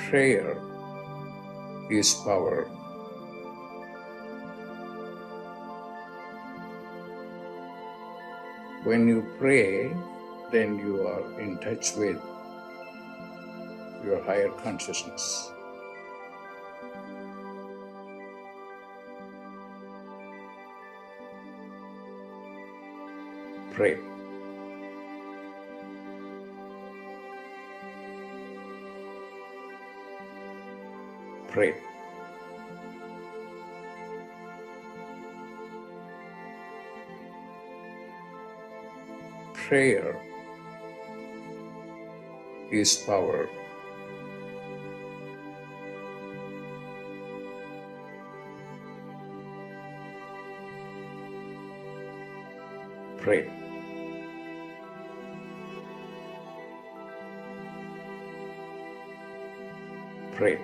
Prayer is power. When you pray, then you are in touch with your higher consciousness. Pray. Pray. Prayer is power. Pray. Pray.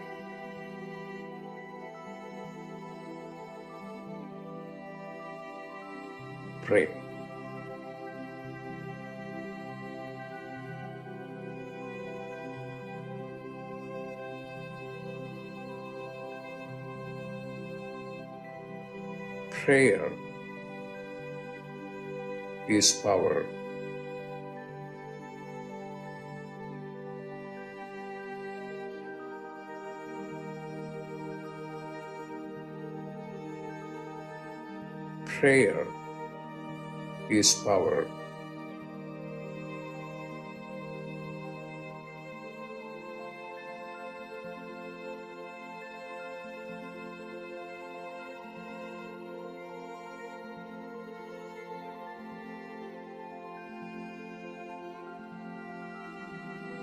Pray. Prayer is power. Prayer is power.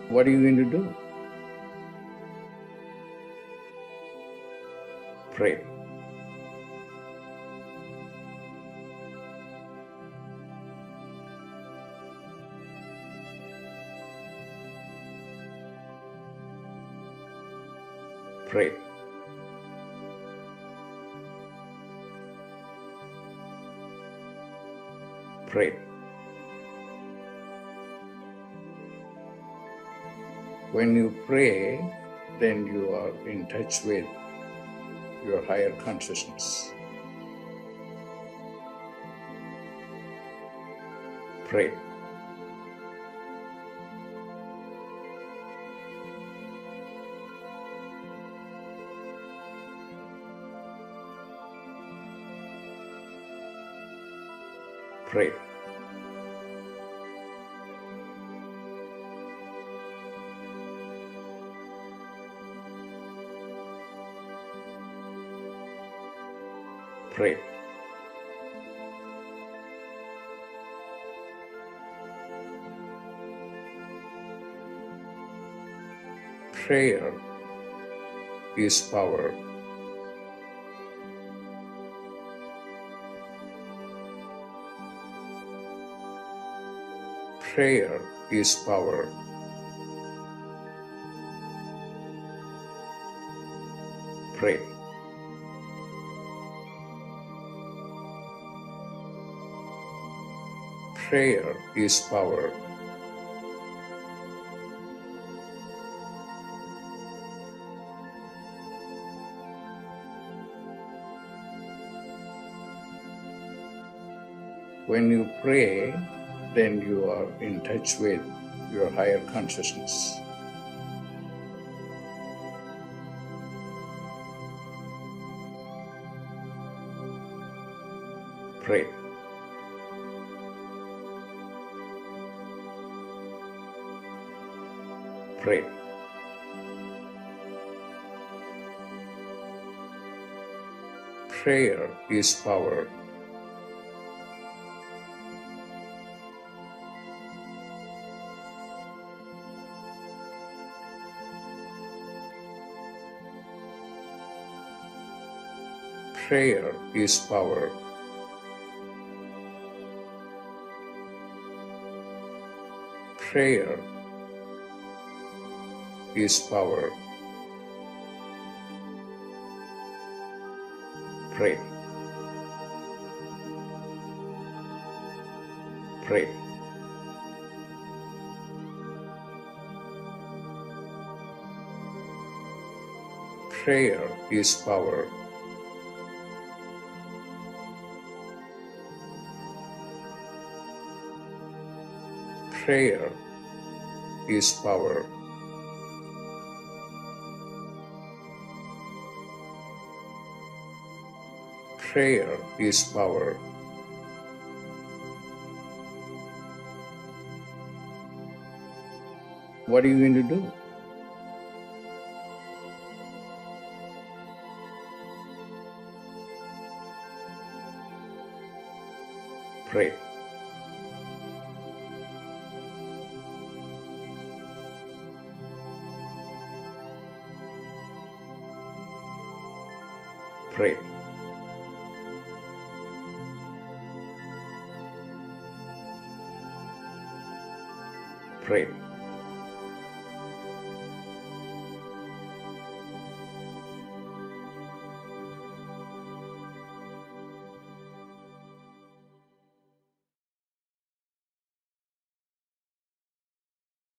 What are you going to do? Pray. Pray. Pray. When you pray, then you are in touch with your higher consciousness. Pray. Pray. Pray. Prayer is power. Prayer is power. Pray. Prayer is power. When you pray, then you are in touch with your higher consciousness. Pray. Pray. Prayer is power. Prayer is power. Prayer is power. Pray. Pray. Prayer is power. Prayer is power. Prayer is power. What are you going to do? Pray. Pray. Pray.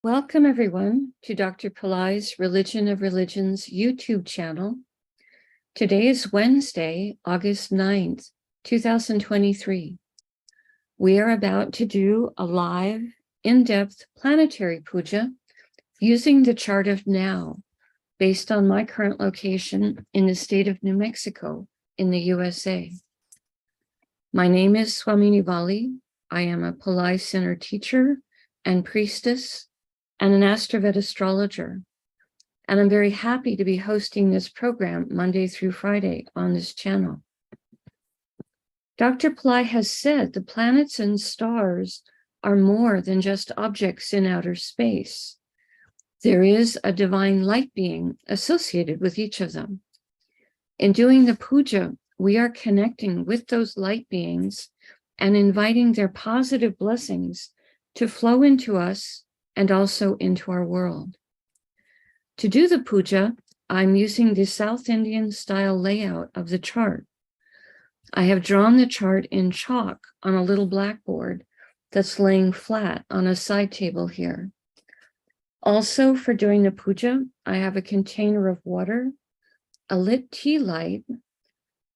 Welcome, everyone, to Dr. Pillai's Religion of Religions YouTube channel. Today is Wednesday, August 9th, 2023. We are about to do a live, in-depth planetary puja using the chart of now, based on my current location in the state of New Mexico in the USA. My name is Swamini Valli. I am a Pillai Center teacher and priestess and an AstroVed astrologer. And I'm very happy to be hosting this program Monday through Friday on this channel. Dr. Pillai has said the planets and stars are more than just objects in outer space. There is a divine light being associated with each of them. In doing the puja, we are connecting with those light beings and inviting their positive blessings to flow into us and also into our world. To do the puja, I'm using the South Indian style layout of the chart. I have drawn the chart in chalk on a little blackboard that's laying flat on a side table here. Also, for doing the puja, I have a container of water, a lit tea light,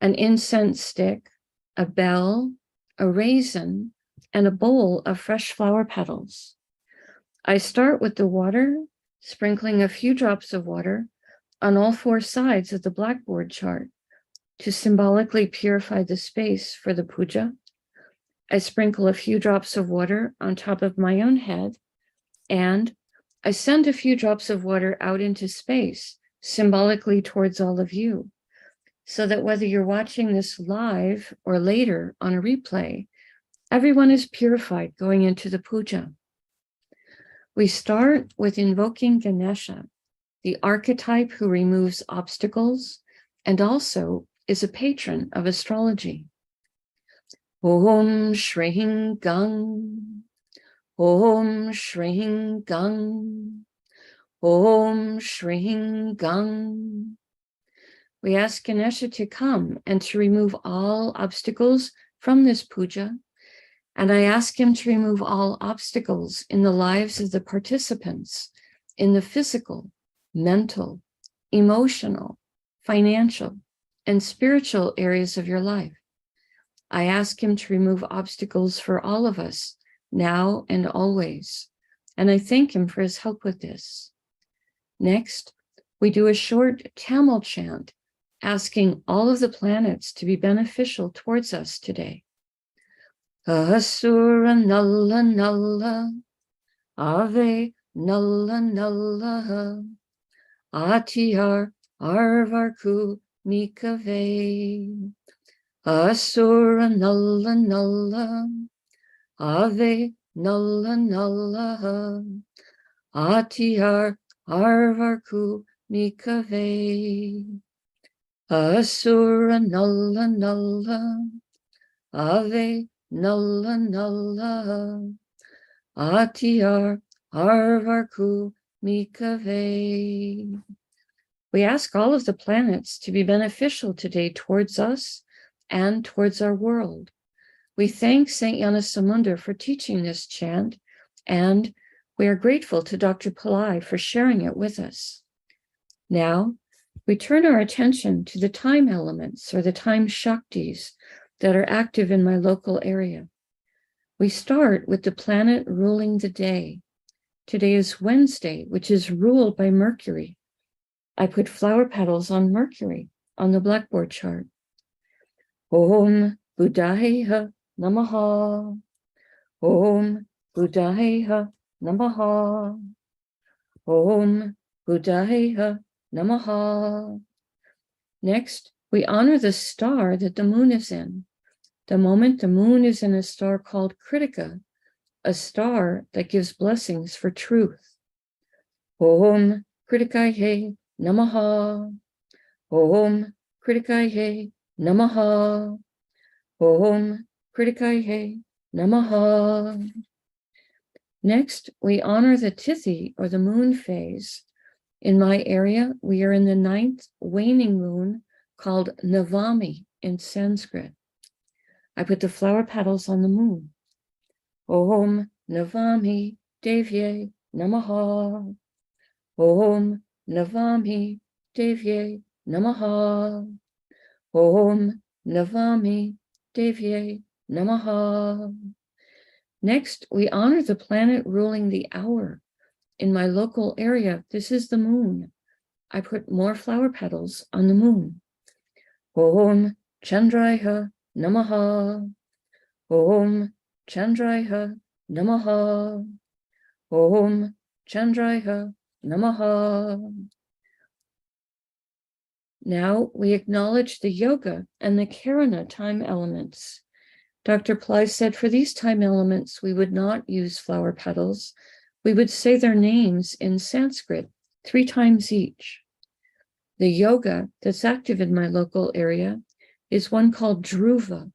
an incense stick, a bell, a raisin, and a bowl of fresh flower petals. I start with the water, sprinkling a few drops of water on all four sides of the blackboard chart to symbolically purify the space for the puja. I sprinkle a few drops of water on top of my own head, and I send a few drops of water out into space, symbolically towards all of you, so that whether you're watching this live or later on a replay, everyone is purified going into the puja. We start with invoking Ganesha, the archetype who removes obstacles and also is a patron of astrology. Om Shring Gang, Om Shring Gang, Om Shring Gang. We ask Ganesha to come and to remove all obstacles from this puja. And I ask him to remove all obstacles in the lives of the participants in the physical, mental, emotional, financial, and spiritual areas of your life. I ask him to remove obstacles for all of us now and always. And I thank him for his help with this. Next, we do a short Tamil chant, asking all of the planets to be beneficial towards us today. Asura Nalla Nalla, Ave Nalla Nalla, Atiyar Arvarku Mikave. Asura Nalla Nalla, Ave Nalla Nalla, Atiyar Arvarku Mikave. Asura Nalla Nalla, Ave Nalla Nalla, Atiyar Arvarku Mikave. We ask all of the planets to be beneficial today towards us and towards our world. We thank Saint Yanasamunda for teaching this chant, and we are grateful to Dr. Pillai for sharing it with us. Now, We turn our attention to the time elements or the time Shaktis that are active in my local area. We start with the planet ruling the day. Today is Wednesday, which is ruled by Mercury. I put flower petals on Mercury on the blackboard chart. Om Buddhaya Namaha. Om Buddhaya Namaha. Om Buddhaya Namaha. Next, we honor the star that the moon is in. The moment the moon is in a star called Kritika, a star that gives blessings for truth. Om Kritikaye Namaha. Om Kritikaye Namaha. Om Kritikaye Namaha. Next, we honor the Tithi or the moon phase. In my area, we are in the 9th waning moon called Navami in Sanskrit. I put the flower petals on the moon. Om Navami Devye Namaha. Om Navami Devye Namaha. Om Navami Devye Namaha. Next, we honor the planet ruling the hour. In my local area, this is the moon. I put more flower petals on the moon. Om Chandraya Namaha. Om Chandraya Namaha. Om Chandraya Namaha. Now we acknowledge the yoga and the karana time elements. Dr. Pillai said for these time elements, we would not use flower petals. We would say their names in Sanskrit 3 times each. The yoga that's active in my local area is one called Dhruva,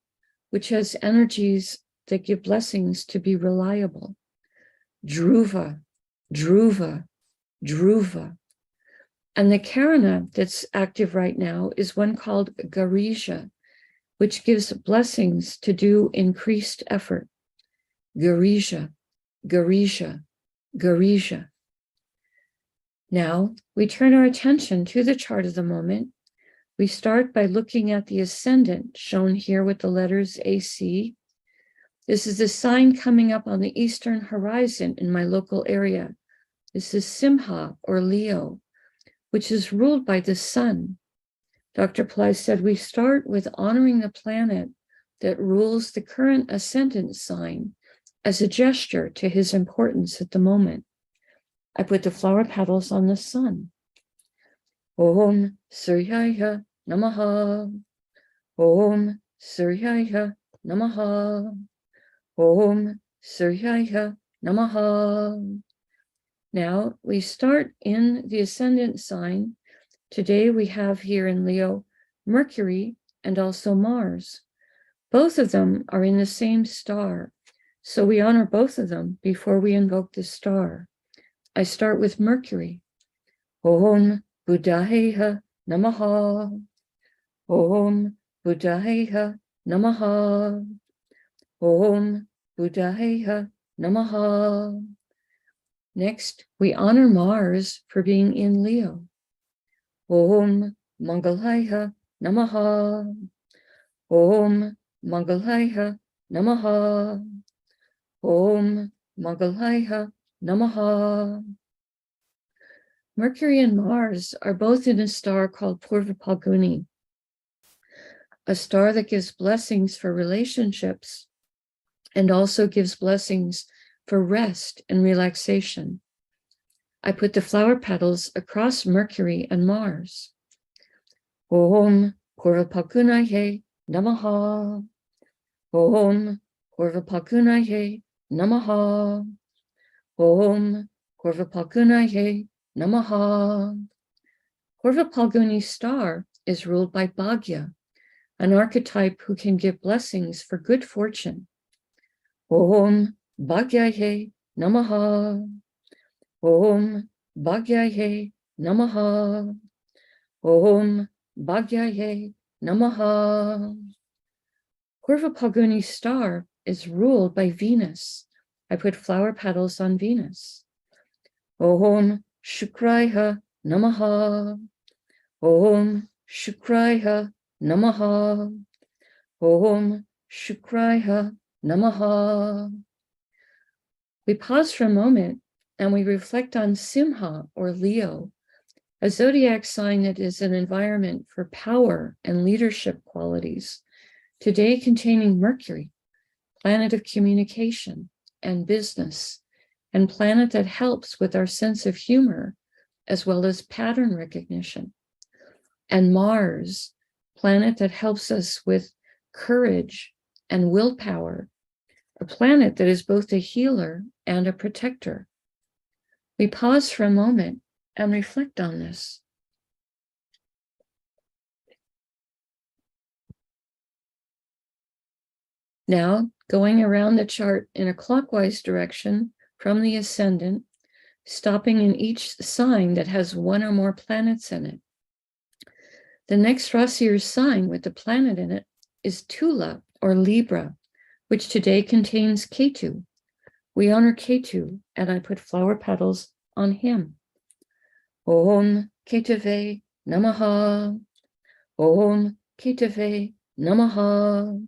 which has energies that give blessings to be reliable. Dhruva, Dhruva, Dhruva. And the karana that's active right now is one called Garisha, which gives blessings to do increased effort. Garisha, Garisha, Garisha. Now we turn our attention to the chart of the moment. We start by looking at the ascendant, shown here with the letters AC. This is the sign coming up on the eastern horizon in my local area. This is Simha or Leo, which is ruled by the sun. Dr. Pillai said we start with honoring the planet that rules the current ascendant sign as a gesture to his importance at the moment. I put the flower petals on the sun. Om Suryaya Namaha. Om Suryaya Namaha. Om Suryaya Namaha. Now we start in the ascendant sign. Today we have here in Leo Mercury and also Mars. Both of them are in the same star, so we honor both of them before we invoke the star. I start with Mercury. Om Buddhaya Namaha. Om Buddhaya Namaha. Om Buddhaya Namaha. Next, we honor Mars for being in Leo. Om Mangalaya Namaha. Om Mangalaya Namaha. Om Mangalaya Namaha. Mercury and Mars are both in a star called Purva Phalguni, a star that gives blessings for relationships and also gives blessings for rest and relaxation. I put the flower petals across Mercury and Mars. Om Purva Phalgunaye Namaha. Om Purva Phalgunaye Namaha. Om Purva Phalgunaye Namaha. Purva Phalguni star is ruled by Bhagya, an archetype who can give blessings for good fortune. Om Bhagyaye Namaha. Om Bhagyaye Namaha. Om Bhagyaye Namaha. Purva Phalguni star is ruled by Venus. I put flower petals on Venus. Om Shukraya Namaha. Om Shukraya Namaha. Om Shukraya Namaha. We pause for a moment and we reflect on Simha or Leo, a zodiac sign that is an environment for power and leadership qualities, today containing Mercury, planet of communication and business, and planet that helps with our sense of humor as well as pattern recognition, and Mars, planet that helps us with courage and willpower, a planet that is both a healer and a protector. We pause for a moment and reflect on this. Now, going around the chart in a clockwise direction from the ascendant, stopping in each sign that has one or more planets in it. The next Rasi or sign with the planet in it is Tula or Libra, which today contains Ketu. We honor Ketu, and I put flower petals on him. Om Ketave Namaha. Om Ketave Namaha.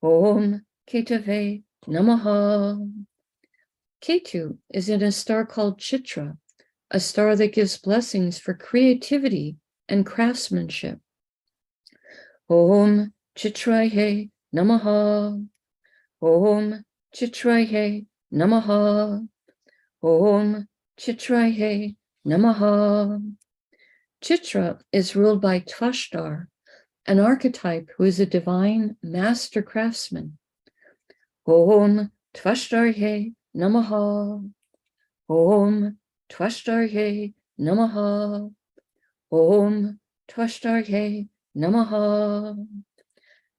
Om Ketave Namaha. Ketu is in a star called Chitra, a star that gives blessings for creativity and craftsmanship. Om Chitraye Namaha. Om Chitraye Namaha. Om Chitraye Namaha. Chitra is ruled by Tvashtar, an archetype who is a divine master craftsman. Om Tvashtarye Namaha. Om Tvashtarye Namaha. Om Tvashtarye Namaha.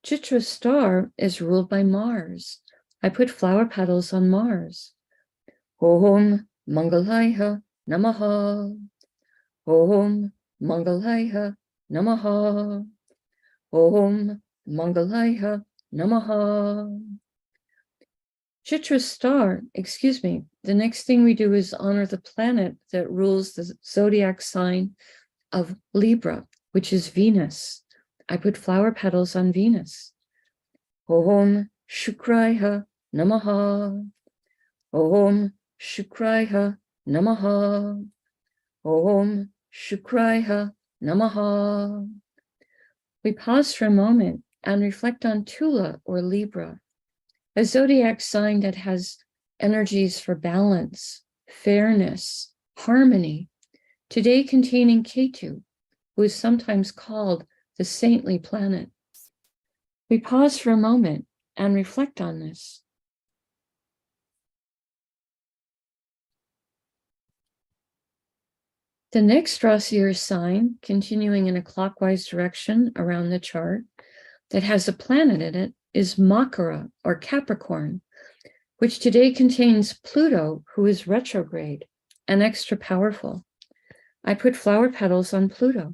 Chitra star is ruled by Mars. I put flower petals on Mars. Om Mangalaya Namaha. Om Mangalaya Namaha. Om Mangalaya Namaha. Chitra star, the next thing we do is honor the planet that rules the zodiac sign of Libra, which is Venus. I put flower petals on Venus. Om Shukraya Namaha. Om Shukraya Namaha. Om Shukraya Namaha. We pause for a moment and reflect on Tula or Libra, a zodiac sign that has energies for balance, fairness, harmony, today containing Ketu, who is sometimes called the saintly planet. We pause for a moment and reflect on this. The next Rasi or sign, continuing in a clockwise direction around the chart, that has a planet in it is Makara or Capricorn, which today contains Pluto, who is retrograde and extra powerful. I put flower petals on Pluto.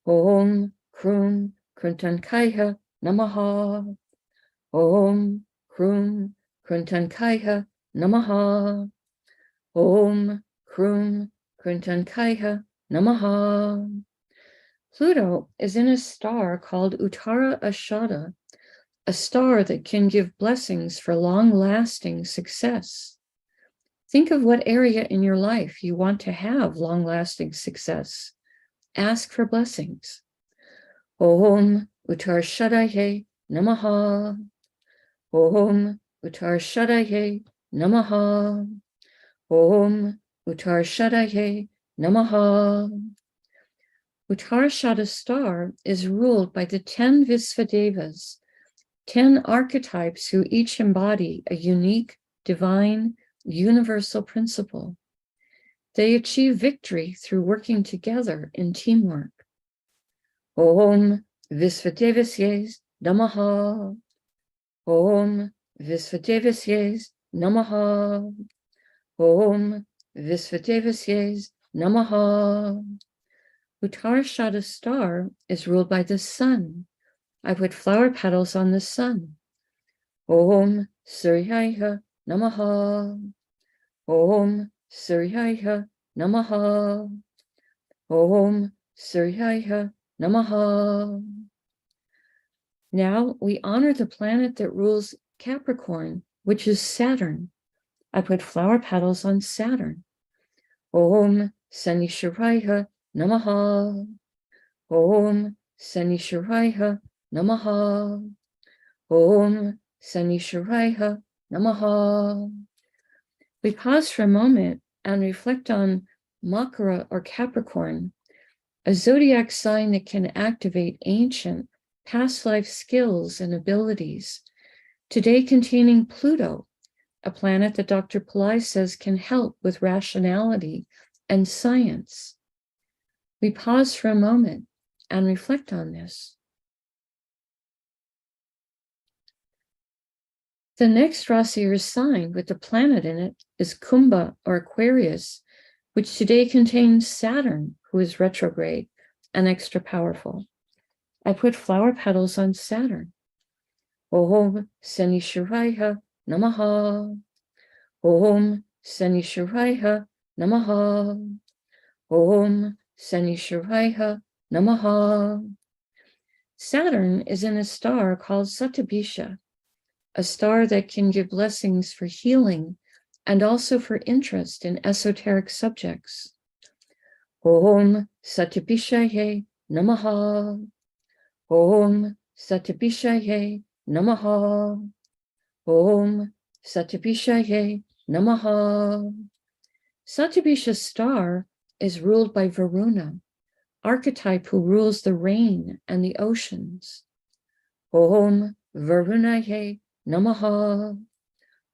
Om Krum Kruntankaya Namaha. Om Krum Kruntankaya Namaha. Om Krum Kruntankaya Namaha. Pluto is in a star called Uttara Ashada, a star that can give blessings for long-lasting success. Think of what area in your life you want to have long-lasting success. Ask for blessings. Om Uttar Shadaye Namaha. Om Uttar Shadaye Namaha. Om Uttar Shadaye Namaha. Uttarashada star is ruled by the 10 Visvadevas, 10 archetypes who each embody a unique, divine, universal principle. They achieve victory through working together in teamwork. Om Visvadevasye Namaha. Om Visvadevasye Namaha. Om Visvadevasye Namaha. Uttarashada star is ruled by the sun. I put flower petals on the sun. Om Suryaya Namaha. Om Suryaya Namaha. Om Suryaya Namaha. Now we honor the planet that rules Capricorn, which is Saturn. I put flower petals on Saturn. Om Sanishwaraya Namaha. Om Sanishwaraya Namaha. Om Sanishwaraya Namaha. We pause for a moment and reflect on Makara or Capricorn, a zodiac sign that can activate ancient past life skills and abilities, today containing Pluto, a planet that Dr. Pillai says can help with rationality and science. We pause for a moment and reflect on this. The next Rasi or sign with the planet in it is Kumbha or Aquarius, which today contains Saturn, who is retrograde and extra powerful. I put flower petals on Saturn. Om Sanishwaraya Namaha. Om Sanishwaraya Namaha. Om Sanishwaraya Namaha. Saturn is in a star called Satabisha, a star that can give blessings for healing and also for interest in esoteric subjects. Om Satabishaye Namaha. Om Satabishaye Namaha. Om Satabishaye Namaha. Satabisha's star is ruled by Varuna, archetype who rules the rain and the oceans. Om Varunaye Namaha.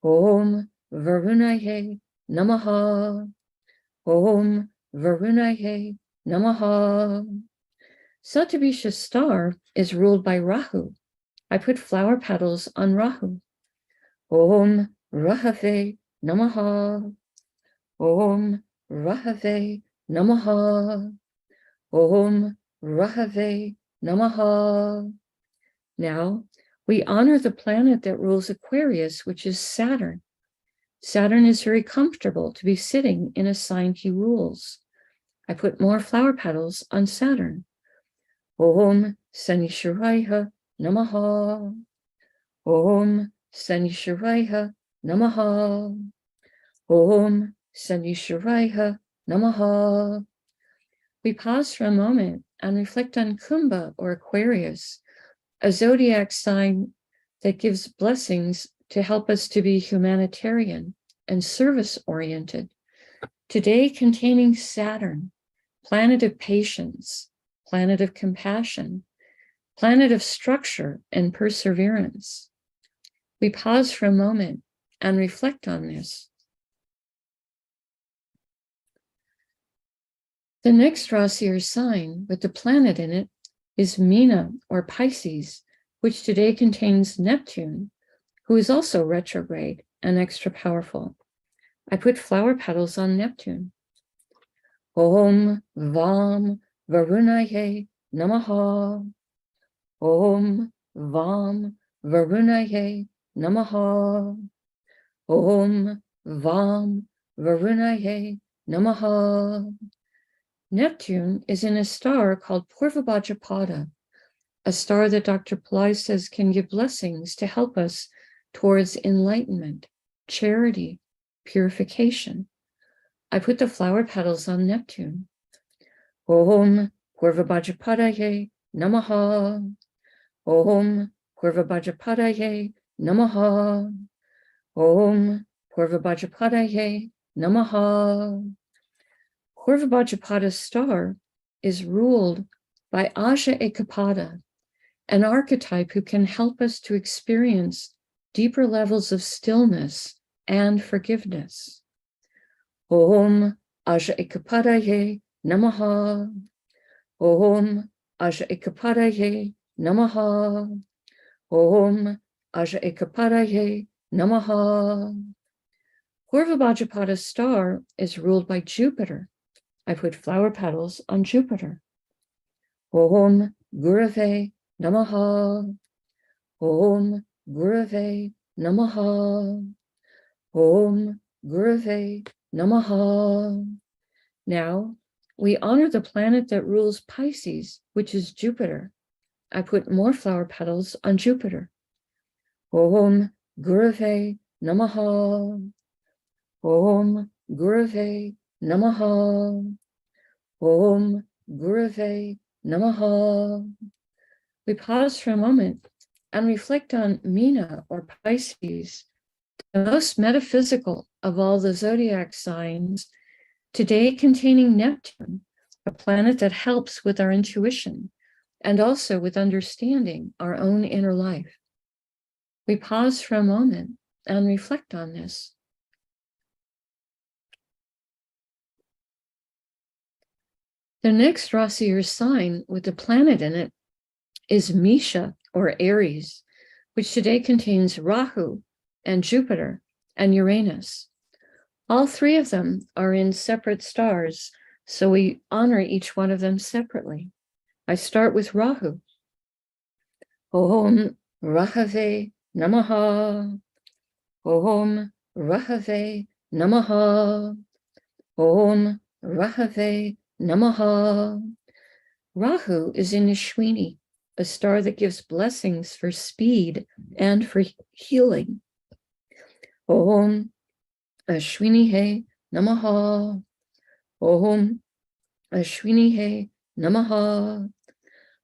Om Varunaye Namaha. Om Varunaye Namaha. Satabisha's star is ruled by Rahu. I put flower petals on Rahu. Om Rahave Namaha. Om Rahave Namaha. Om Rahave Namaha. Now, we honor the planet that rules Aquarius, which is Saturn. Saturn is very comfortable to be sitting in a sign he rules. I put more flower petals on Saturn. Om Sanishwaraya Namaha. Om Sanishwaraya Namaha. Om Sanishwaraya Namaha. We pause for a moment and reflect on Kumbha or Aquarius, a zodiac sign that gives blessings to help us to be humanitarian and service-oriented, today containing Saturn, planet of patience, planet of compassion, planet of structure and perseverance. We pause for a moment and reflect on this. The next Rasi or sign with the planet in it is Meena or Pisces, which today contains Neptune, who is also retrograde and extra powerful. I put flower petals on Neptune. Om Vam Varunaye Namaha. Om Vam Varunaye Namaha. Om Vam Varunaye Namaha. Neptune is in a star called Purvabhadrapada, a star that Dr. Pillai says can give blessings to help us towards enlightenment, charity, purification. I put the flower petals on Neptune. Om Purvabhadrapadaye Namaha. Om Purvabhadrapadaye Namaha. Om Purvabhadrapadaye Namaha. Purvabhadrapada's star is ruled by Aja Ekapada, an archetype who can help us to experience deeper levels of stillness and forgiveness. Om Aja Ekapadaye Namaha. Om Aja Ekapadaye Namaha. Om Aja Ekapadaye Namaha. Purvabhadrapada's star is ruled by Jupiter. I put flower petals on Jupiter. Om Gurave Namaha. Om Gurave Namaha. Om Gurave Namaha. Now, We honor the planet that rules Pisces, which is Jupiter. I put more flower petals on Jupiter. Om Gurave Namaha. Om Gurave Namaha. Om Gurave Namaha. We pause for a moment and reflect on Meena or Pisces, the most metaphysical of all the zodiac signs, today containing Neptune, a planet that helps with our intuition and also with understanding our own inner life. We pause for a moment and reflect on this. The next Rasi or sign with the planet in it is Misha or Aries, which today contains Rahu and Jupiter and Uranus. All three of them are in separate stars, so we honor each one of them separately. I start with Rahu. Om Rahave Namaha. Om Rahave Namaha. Om Rahave Namaha. Rahu is in Ashwini, a star that gives blessings for speed and for healing. Om Ashwini He Namaha. Om Ashwini He Namaha.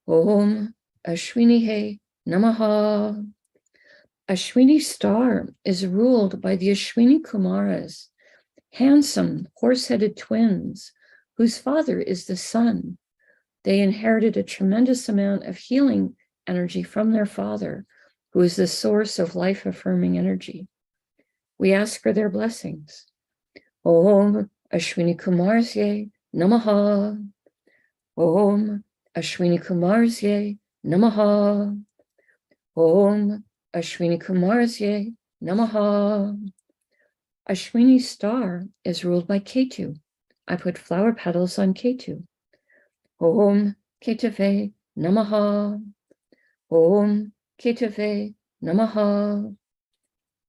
Om Ashwini He Namaha. Ashwini star is ruled by the Ashwini Kumaras, handsome horse-headed twins whose father is the sun. They inherited a tremendous amount of healing energy from their father, who is the source of life-affirming energy. We ask for their blessings. Om Ashwini Kumarsye Namaha. Om Ashwini Kumarsye Namaha. Om Ashwini Kumarsye Namaha. Ashwini star is ruled by Ketu. I put flower petals on Ketu. Om Ketave Namaha. Om Ketave Namaha.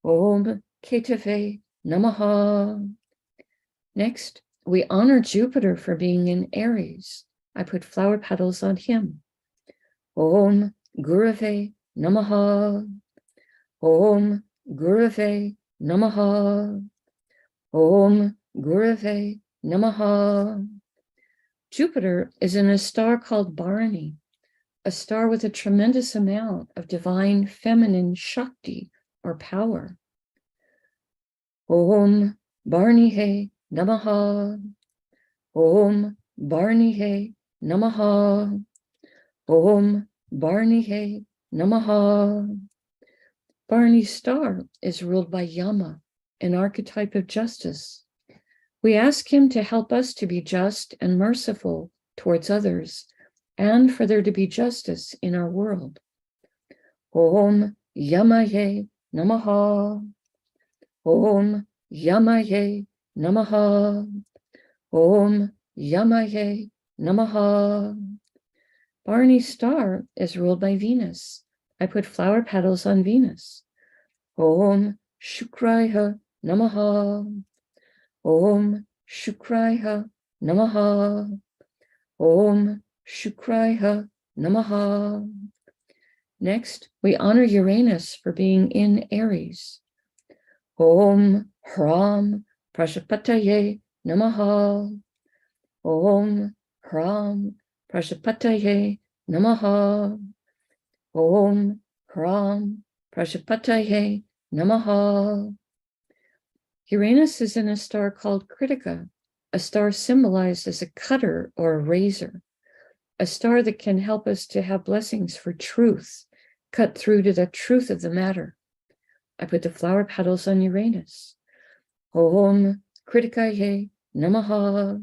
Om Ketave Namaha. Next, we honor Jupiter for being in Aries. I put flower petals on him. Om Gurave Namaha. Om Gurave Namaha. Om Gurave Namaha. Jupiter is in a star called Bharani, a star with a tremendous amount of divine feminine Shakti or power. Om Bharani Namaha. Om Bharani Namaha. Om Bharani Namaha. Bharani star is ruled by Yama, an archetype of justice. We ask him to help us to be just and merciful towards others, and for there to be justice in our world. Om Yamaye Namaha. Om Yamaye Namaha. Om Yamaye Namaha. Bharani star is ruled by Venus. I put flower petals on Venus. Om Shukraya Namaha. Om Shukraya Namaha. Om Shukraya Namaha. Next, we honor Uranus for being in Aries. Om Hram Prajapataye Namaha. Om Hram Prajapataye Namaha. Om Hram Prajapataye Namaha. Uranus is in a star called Kritika, a star symbolized as a cutter or a razor, a star that can help us to have blessings for truth, cut through to the truth of the matter. I put the flower petals on Uranus. Om Kritikaye Namaha.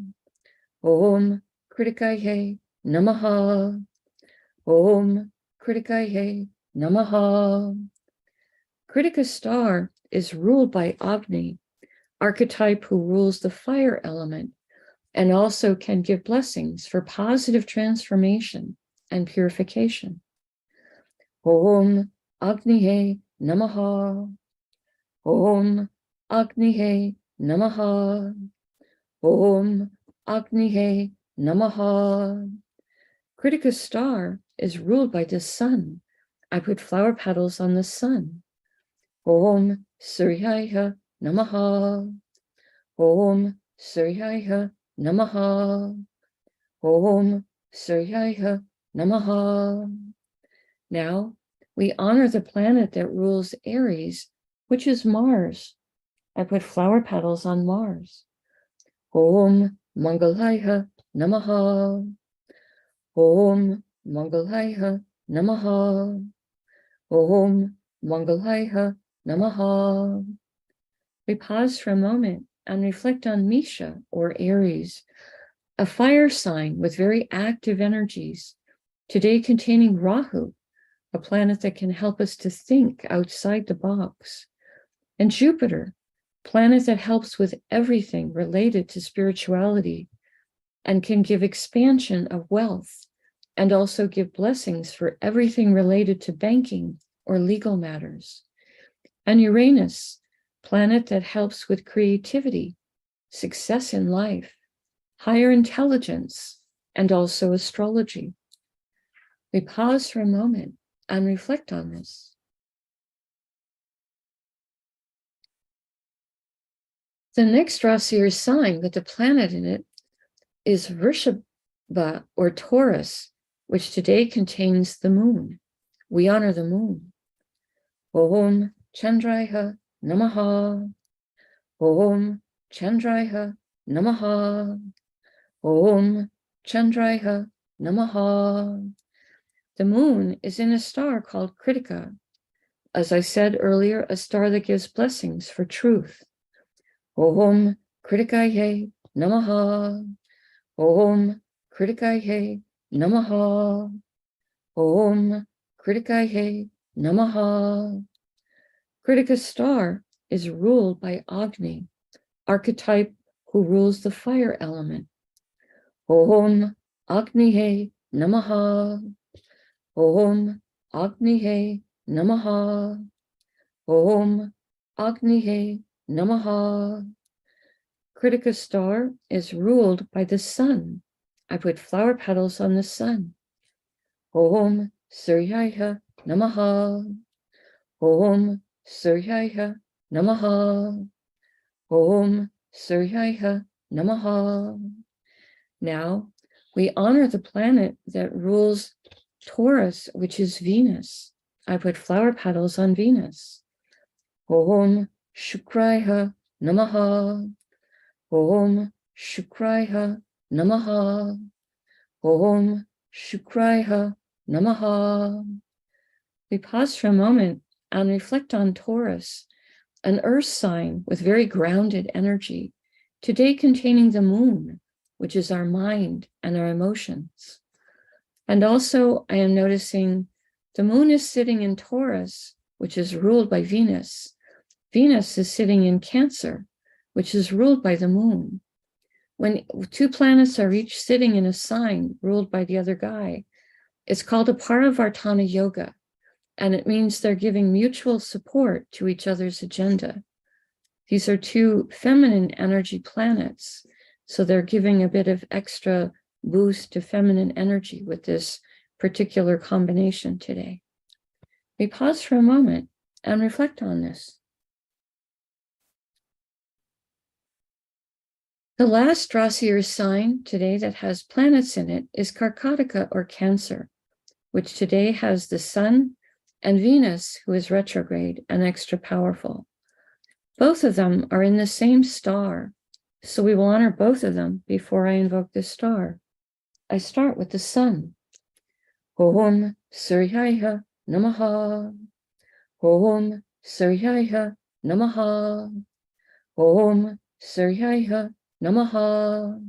Om Kritikaye Namaha. Om Kritikaye Namaha. Kritika star is ruled by Agni, archetype who rules the fire element and also can give blessings for positive transformation and purification. Om Agnihe Namaha. Om Agnihe Namaha. Om Agnihe Namaha. Kritika star is ruled by the sun. I put flower petals on the sun. Om Suryaya Namaha. Om Suryaya Namaha. Om Suryaya Namaha. Now we honor the planet that rules Aries, which is Mars. I put flower petals on Mars. Om Mangalaya Namaha. Om Mangalaya Namaha. Om Mangalaya Namaha. We pause for a moment and reflect on Misha, or Aries, a fire sign with very active energies, today containing Rahu, a planet that can help us to think outside the box, and Jupiter, planet that helps with everything related to spirituality and can give expansion of wealth and also give blessings for everything related to banking or legal matters. And Uranus, planet that helps with creativity, success in life, higher intelligence, and also astrology. We pause for a moment and reflect on this. The next Rasi or sign with the planet in it is Vrishabha, or Taurus, which today contains the moon. We honor the moon. Om Chandraya Namaha. Om Chandraya Namaha. Om Chandraya Namaha. The moon is in a star called Kritika. As I said earlier, a star that gives blessings for truth. Om Kritikaye Namaha. Om Kritikaye Namaha. Om Kritikaye Namaha. Kritika star is ruled by Agni, archetype who rules the fire element. Om Agnihe Namaha. Om Agnihe Namaha. Om Agnihe Namaha. Kritika star is ruled by the sun. I put flower petals on the sun. Om Suryaya Namaha. Om Suryaya Namaha. Om Suryaya Namaha. Now we honor the planet that rules Taurus, which is Venus. I put flower petals on Venus. Om Shukraya Namaha. Om Shukraya Namaha. Om Shukraya Namaha. We pause for a moment and reflect on Taurus, an earth sign with very grounded energy, today containing the moon, which is our mind and our emotions. And also I am noticing the moon is sitting in Taurus, which is ruled by Venus. Venus is sitting in Cancer, which is ruled by the moon. When two planets are each sitting in a sign ruled by the other guy, it's called a Parivartana yoga, and it means they're giving mutual support to each other's agenda. These are two feminine energy planets, so they're giving a bit of extra boost to feminine energy with this particular combination today. We pause for a moment and reflect on this. The last Rasi or sign today that has planets in it is Karkataka, or Cancer, which today has the Sun and Venus, who is retrograde and extra powerful. Both of them are in the same star, so we will honor both of them before I invoke the star. I start with the Sun. Om Suryaya Namaha. Om Suryaya Namaha. Om Suryaya Namaha.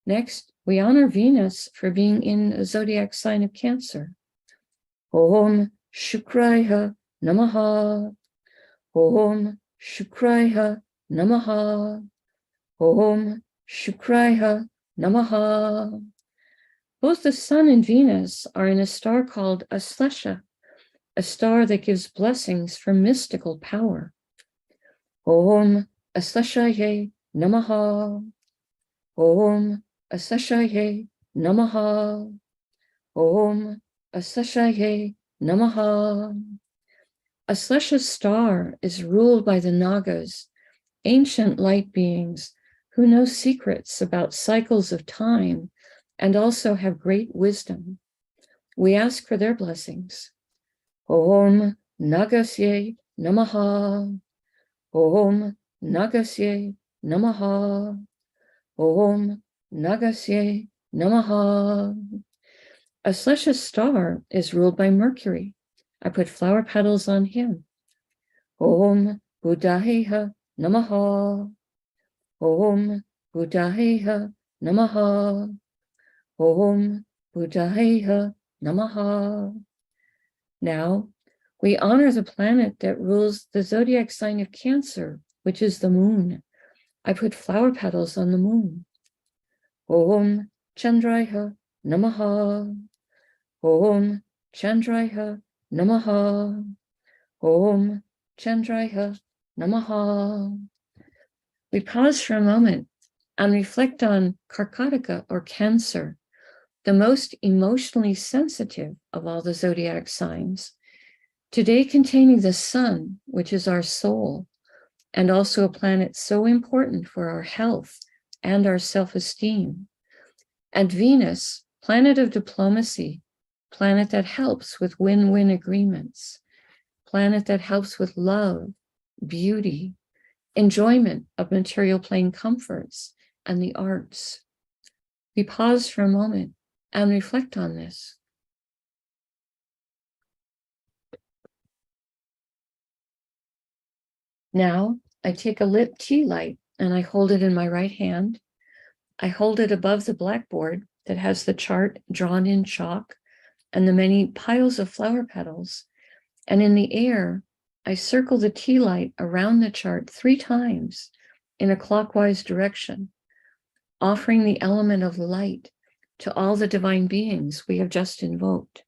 Next, we honor Venus for being in the zodiac sign of Cancer. Om Shukraya Namaha. Om Shukraya Namaha. Om Shukraya Namaha. Both the Sun and Venus are in a star called Aslesha, a star that gives blessings for mystical power. Om Asleshaye Namaha. Om Asashaye Namaha. Om Asashaye Namaha. Aslesha's star is ruled by the Nagas, ancient light beings who know secrets about cycles of time and also have great wisdom. We ask for their blessings. Om Nagasye Namaha. Om Nagasye Namaha. Om Nagasye Namaha. Aslesha's star is ruled by Mercury. I put flower petals on him. Om Buddhaheha Namaha. Om Buddhaheha Namaha. Om Buddhaheha Namaha. Now, we honor the planet that rules the zodiac sign of Cancer, which is the moon. I put flower petals on the moon. Om Chandraya Namaha. Om Chandraya Namaha. Om Chandraya Namaha. We pause for a moment and reflect on Karkataka or Cancer, the most emotionally sensitive of all the zodiac signs, today containing the sun, which is our soul, and also a planet so important for our health and our self-esteem, and Venus, planet of diplomacy, planet that helps with win-win agreements, planet that helps with love, beauty, enjoyment of material plane comforts, and the arts. We pause for a moment and reflect on this. Now, I take a lit tea light and I hold it in my right hand. I hold it above the blackboard that has the chart drawn in chalk and the many piles of flower petals. And in the air, I circle the tea light around the chart 3 times in a clockwise direction, offering the element of light to all the divine beings we have just invoked.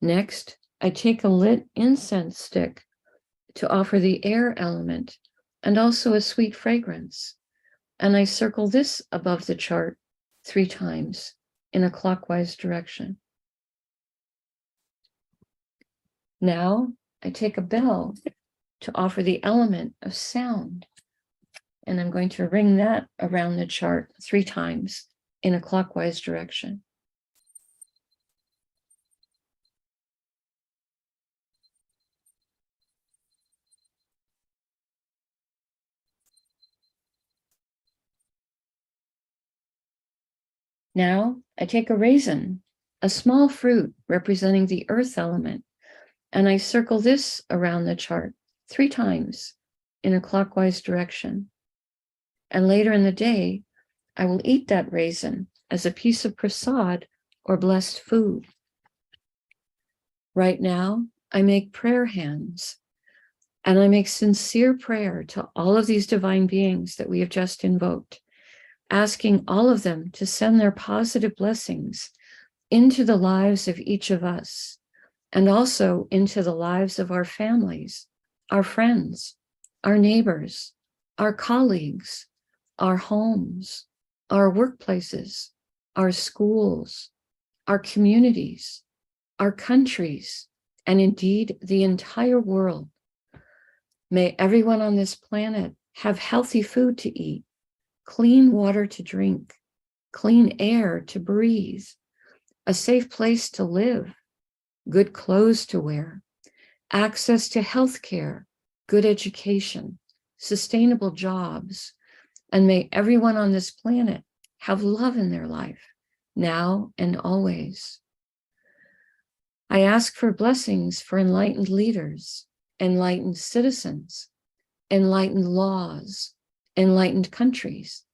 Next, I take a lit incense stick to offer the air element and also a sweet fragrance. And I circle this above the chart 3 times in a clockwise direction. Now I take a bell to offer the element of sound, and I'm going to ring that around the chart 3 times in a clockwise direction. Now I take a raisin, a small fruit representing the earth element, and I circle this around the chart 3 times in a clockwise direction. And later in the day, I will eat that raisin as a piece of prasad or blessed food. Right now, I make prayer hands, and I make sincere prayer to all of these divine beings that we have just invoked, asking all of them to send their positive blessings into the lives of each of us, and also into the lives of our families, our friends, our neighbors, our colleagues, our homes, our workplaces, our schools, our communities, our countries, and indeed the entire world. May everyone on this planet have healthy food to eat, clean water to drink, clean air to breathe, a safe place to live, good clothes to wear, access to health care, good education, sustainable jobs, and may everyone on this planet have love in their life, now and always. I ask for blessings for enlightened leaders, enlightened citizens, enlightened laws, enlightened countries,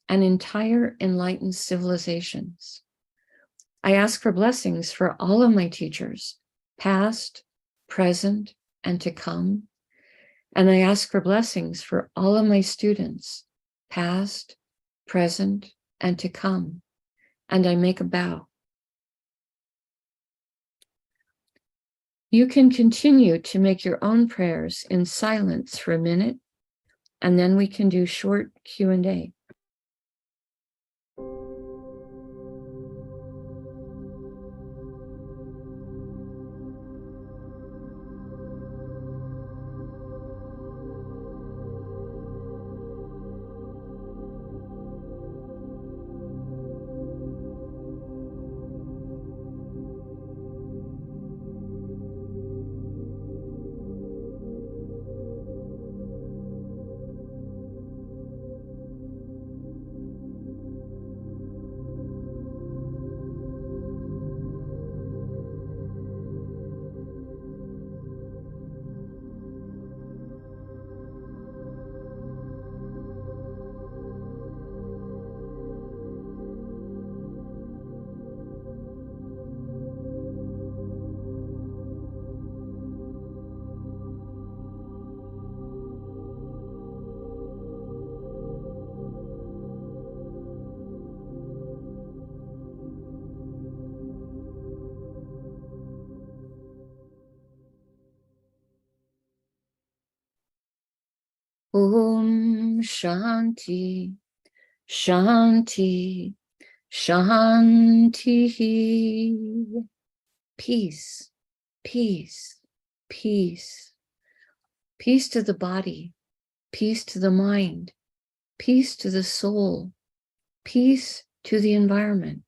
and entire enlightened civilizations. I ask for blessings for all of my teachers, past, present, and to come. And I ask for blessings for all of my students, past, present, and to come. And I make a bow. You can continue to make your own prayers in silence for a minute, and then we can do short Q&A. Om Shanti, Shanti, Shanti. Peace, peace, peace. Peace to the body, peace to the mind, peace to the soul, peace to the environment.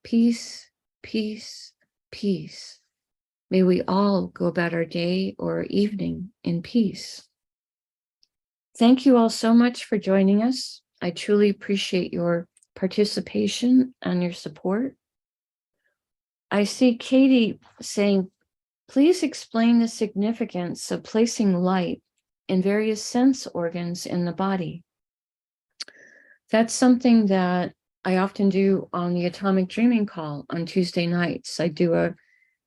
Peace, peace, peace. May we all go about our day or evening in peace. Thank you all so much for joining us. I truly appreciate your participation and your support. I see Katie saying, please explain the significance of placing light in various sense organs in the body. That's something that I often do on the Atomic Dreaming Call on Tuesday nights. I do a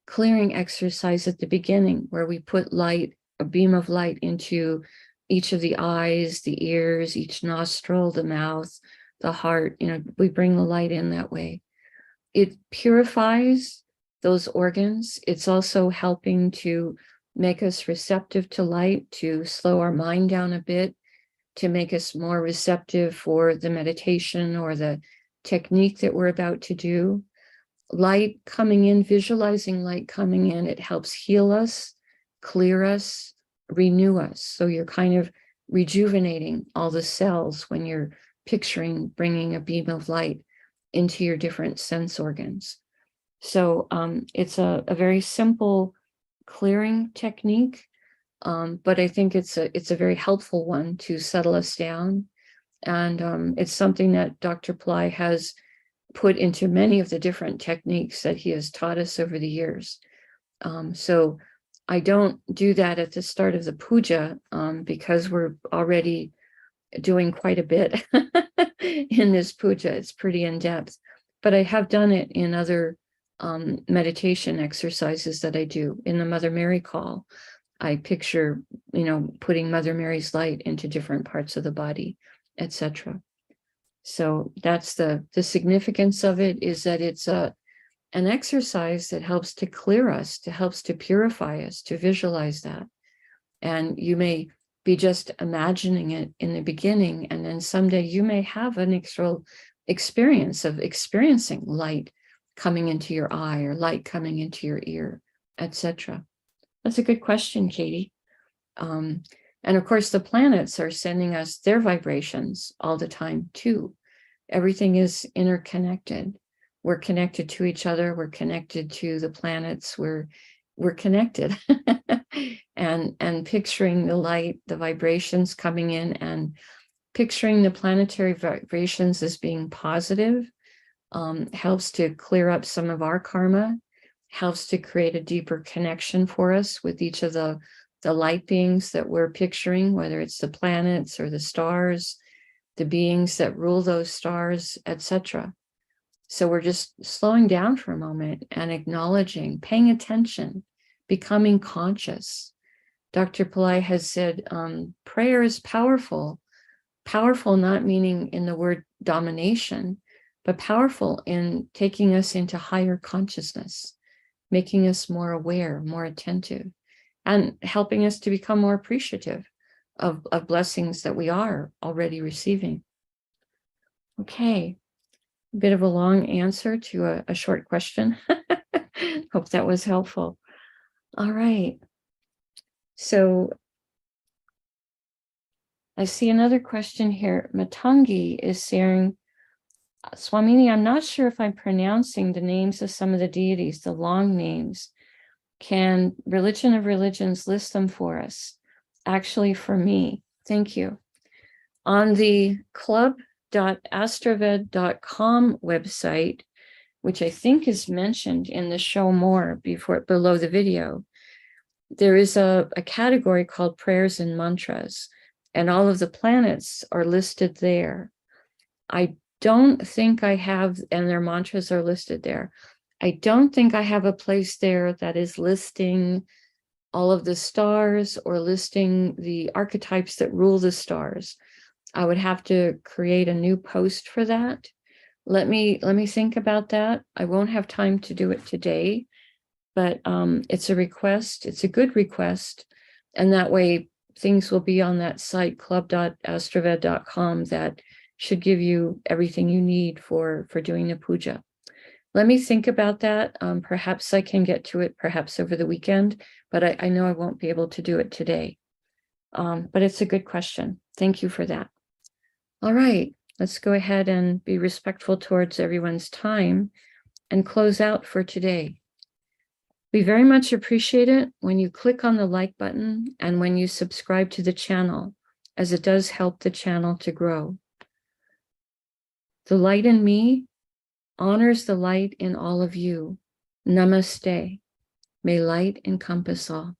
clearing exercise at the beginning where we put light, a beam of light into each of the eyes, the ears, each nostril, the mouth, the heart. We bring the light in that way. It purifies those organs. It's also helping to make us receptive to light, to slow our mind down a bit, to make us more receptive for the meditation or the technique that we're about to do. Light coming in, visualizing light coming in, it helps heal us, clear us, renew us. So you're kind of rejuvenating all the cells when you're picturing bringing a beam of light into your different sense organs. So it's a very simple clearing technique, but I think it's a very helpful one to settle us down. And it's something that Dr. Pillai has put into many of the different techniques that he has taught us over the years. So I don't do that at the start of the puja because we're already doing quite a bit in this puja. It's pretty in depth, but I have done it in other meditation exercises that I do in the Mother Mary call. I picture, putting Mother Mary's light into different parts of the body, etc. So that's the significance of it, is that it's an exercise that helps to clear us, helps to purify us, to visualize that. And you may be just imagining it in the beginning, and then someday you may have an actual experience of experiencing light coming into your eye or light coming into your ear, etc. That's a good question, Katie. And of course, the planets are sending us their vibrations all the time too. Everything is interconnected. We're connected to each other. We're connected to the planets. We're connected. and picturing the light, the vibrations coming in, and picturing the planetary vibrations as being positive helps to clear up some of our karma, helps to create a deeper connection for us with each of the light beings that we're picturing, whether it's the planets or the stars, the beings that rule those stars, etc. So we're just slowing down for a moment and acknowledging, paying attention, becoming conscious. Dr. Pillai has said, prayer is powerful. Powerful not meaning in the word domination, but powerful in taking us into higher consciousness, making us more aware, more attentive, and helping us to become more appreciative of blessings that we are already receiving. Okay, a bit of a long answer to a short question. Hope that was helpful. All right. So I see another question here. Matangi is saying, Swamini, I'm not sure if I'm pronouncing the names of some of the deities, the long names. Can Religion of Religions list them for us? Actually, for me, thank you. On the club.astroved.com website, which I think is mentioned in the show more below the video, there is a category called prayers and mantras, and all of the planets are listed there. I don't think I have, and their mantras are listed there. I don't think I have a place there that is listing all of the stars or listing the archetypes that rule the stars. I would have to create a new post for that. Let me think about that. I won't have time to do it today, but it's a request. It's a good request. And that way things will be on that site, club.astroved.com, that should give you everything you need for doing the puja. Let me think about that. Perhaps I can get to it perhaps over the weekend, but I know I won't be able to do it today. But it's a good question. Thank you for that. All right, let's go ahead and be respectful towards everyone's time and close out for today. We very much appreciate it when you click on the like button and when you subscribe to the channel, as it does help the channel to grow. The light in me honors the light in all of you. Namaste. May light encompass all.